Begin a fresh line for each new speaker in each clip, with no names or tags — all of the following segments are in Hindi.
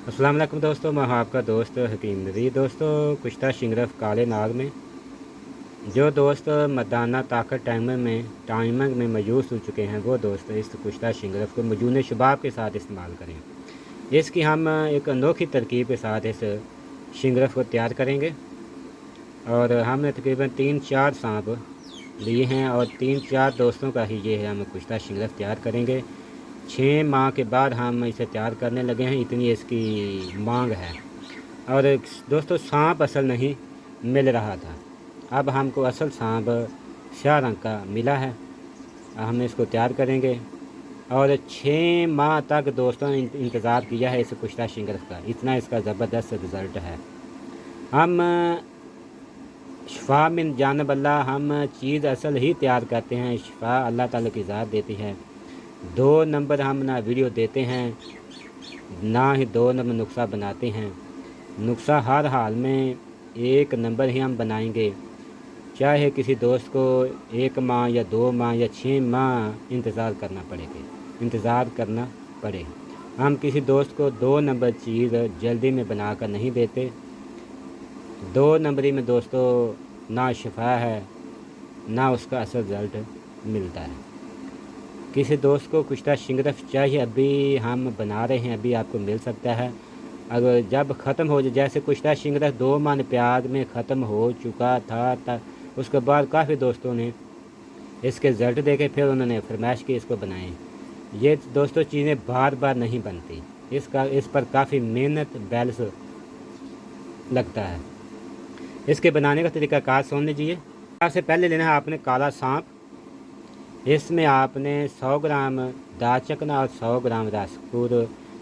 अस्सलाम वालेकुम दोस्तों, मैं हूं आपका दोस्त हकीम नज़ीर। दोस्तों, कुश्ता शिंगरफ काले नाग में जो दोस्त मर्दाना ताकत टाइमर में मयूस हो चुके हैं, वो दोस्त इस कुश्ता शिंगरफ को मजून शबाब के साथ इस्तेमाल करें। इसकी हम एक अनोखी तरकीब के साथ इस शिंगरफ को तैयार करेंगे। और हमने तकरीबन 3-4 सांप लिए हैं और 3-4 दोस्तों का ही ये है, हम कुश्ता शिंगरफ तैयार करेंगे। 6 माह के बाद हम इसे तैयार करने लगे हैं, इतनी इसकी मांग है। और दोस्तों, सांप असल नहीं मिल रहा था, अब हमको असल सांप स्याह रंग का मिला है। हम इसको तैयार करेंगे और 6 माह तक दोस्तों ने इंतज़ार किया है इस कुश्ता शिंगरफ का, इतना इसका ज़बरदस्त रिज़ल्ट है। हम शिफा मिन जानब अल्लाह, हम चीज़ असल ही तैयार करते हैं, शिफा अल्लाह ताला की ज़ात देती है। 2 नंबर हम ना वीडियो देते हैं, ना ही 2 नंबर नुस्खा बनाते हैं। नुस्खा हर हाल में 1 नंबर ही हम बनाएंगे, चाहे किसी दोस्त को 1 माह या 2 माह या 6 माह इंतज़ार करना पड़े। हम किसी दोस्त को 2 नंबर चीज़ जल्दी में बनाकर नहीं देते। 2 नंबरी में दोस्तों ना शिफा है, ना उसका असल रिज़ल्ट मिलता है। किसी दोस्त को कुश्ता शिंगरफ चाहिए, अभी हम बना रहे हैं, अभी आपको मिल सकता है। अगर जब ख़त्म हो जाए, जैसे कुश्ता शिंगरफ 2 माह प्याज में ख़त्म हो चुका था, उसके बाद काफ़ी दोस्तों ने इसके रिज़ल्ट देखे, फिर उन्होंने फरमाइश की इसको बनाएं। ये दोस्तों चीज़ें बार बार नहीं बनती, इस पर काफ़ी मेहनत बैलेंस लगता है। इसके बनाने का तरीक़ाकार सुन लीजिए। सबसे पहले लेना है आपने काला सांप। इसमें आपने 100 ग्राम दालचीनी और 100 ग्राम रासपूर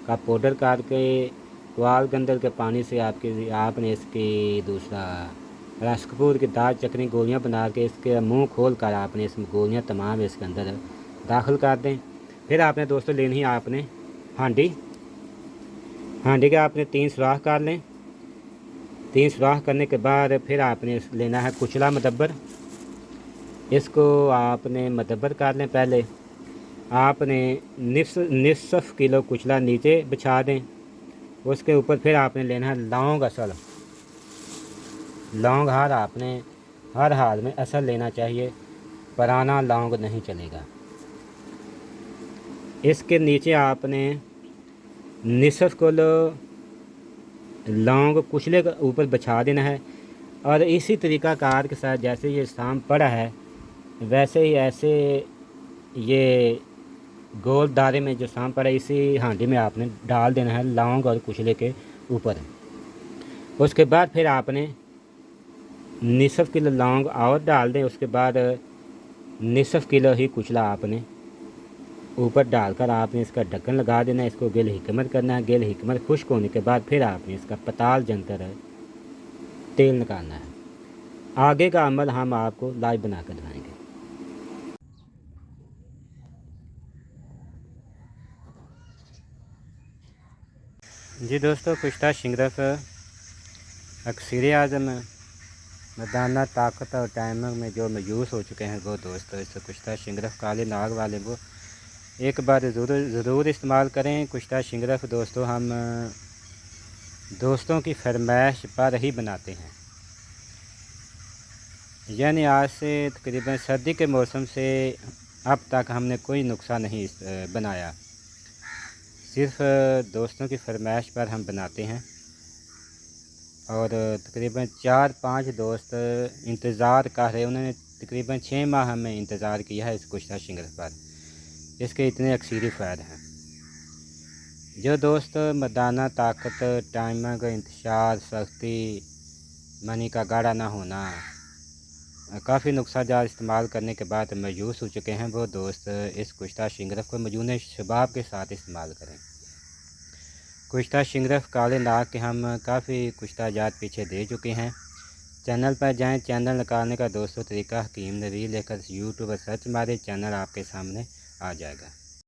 का पाउडर करके क्वाल गंदल के पानी से आपने इसकी दूसरा रासपूर की दालचीनी गोलियां बना के इसके मुंह खोल कर आपने इसमें गोलियां तमाम इसके अंदर दाखिल कर दें। फिर आपने दोस्तों लेनी है आपने हांडी के आपने 3 सुराख कर लें। 3 सुराख करने के बाद फिर आपने लेना है कुचला मदब्बर। इसको आपने मदब्बर कर लें। पहले आपने निसफ किलो कुचला नीचे बिछा दें। उसके ऊपर फिर आपने लेना है लौंग असल। लौंग हर हाल में असल लेना चाहिए, पुराना लौंग नहीं चलेगा। इसके नीचे आपने निसफ किलो लौंग कुचले के ऊपर बिछा देना है। और इसी तरीक़ाकार के साथ जैसे ये सांप पड़ा है, वैसे ही ऐसे ये गोल दायरे में जो सांप पड़ा है, इसी हांडी में आपने डाल देना है लौंग और कुचले के ऊपर। उसके बाद फिर आपने निसफ किलो लौंग और डाल दें। उसके बाद निसफ किलो ही कुचला आपने ऊपर डालकर आपने इसका ढक्कन लगा देना है। इसको गिल हिकमत करना है। गिल हिकमत खुश्क होने के बाद फिर आपने इसका पताल जंतर तेल निकालना है। आगे का अमल हम आपको लाइव बना कर दिखाएंगे। जी दोस्तों, कुश्ता शिंगरफ अक्सर आज़म मर्दाना ताकत और टाइमर में जो मयूस हो चुके हैं, वो दोस्तों इस कुश्ता शिंगरफ काले नाग वाले वो एक बार ज़रूर इस्तेमाल करें। कुश्ता शिंगरफ दोस्तों हम दोस्तों की फरमाइश पर ही बनाते हैं, यानी आज से तकरीबन सर्दी के मौसम से अब तक हमने कोई नुस्खा नहीं बनाया, सिर्फ़ दोस्तों की फरमाइश पर हम बनाते हैं। और तकरीबन 4-5 दोस्त इंतज़ार कर रहे, उन्होंने तकरीबन 6 माह हमें इंतज़ार किया है इस कुश्ता शिंगरफ पर। इसके इतने अक्सरी फ़ायदे हैं। जो दोस्त मर्दाना ताकत, टाइमर का इंतशार, सख्ती, मनी का गाढ़ा ना होना, काफ़ी नुस्खा जार इस्तेमाल करने के बाद मायूस हो चुके हैं, वो दोस्त इस कुश्ता शिंगरफ को मजून शबाब के साथ इस्तेमाल करें। कुश्ता शिंगरफ काले नाग के हम काफ़ी कुश्ता जात पीछे दे चुके हैं। चैनल पर जाएं, चैनल निकालने का दोस्तों तरीका हकीम नज़ीर लेकर यूट्यूब पर सर्च मारें, चैनल आपके सामने आ जाएगा।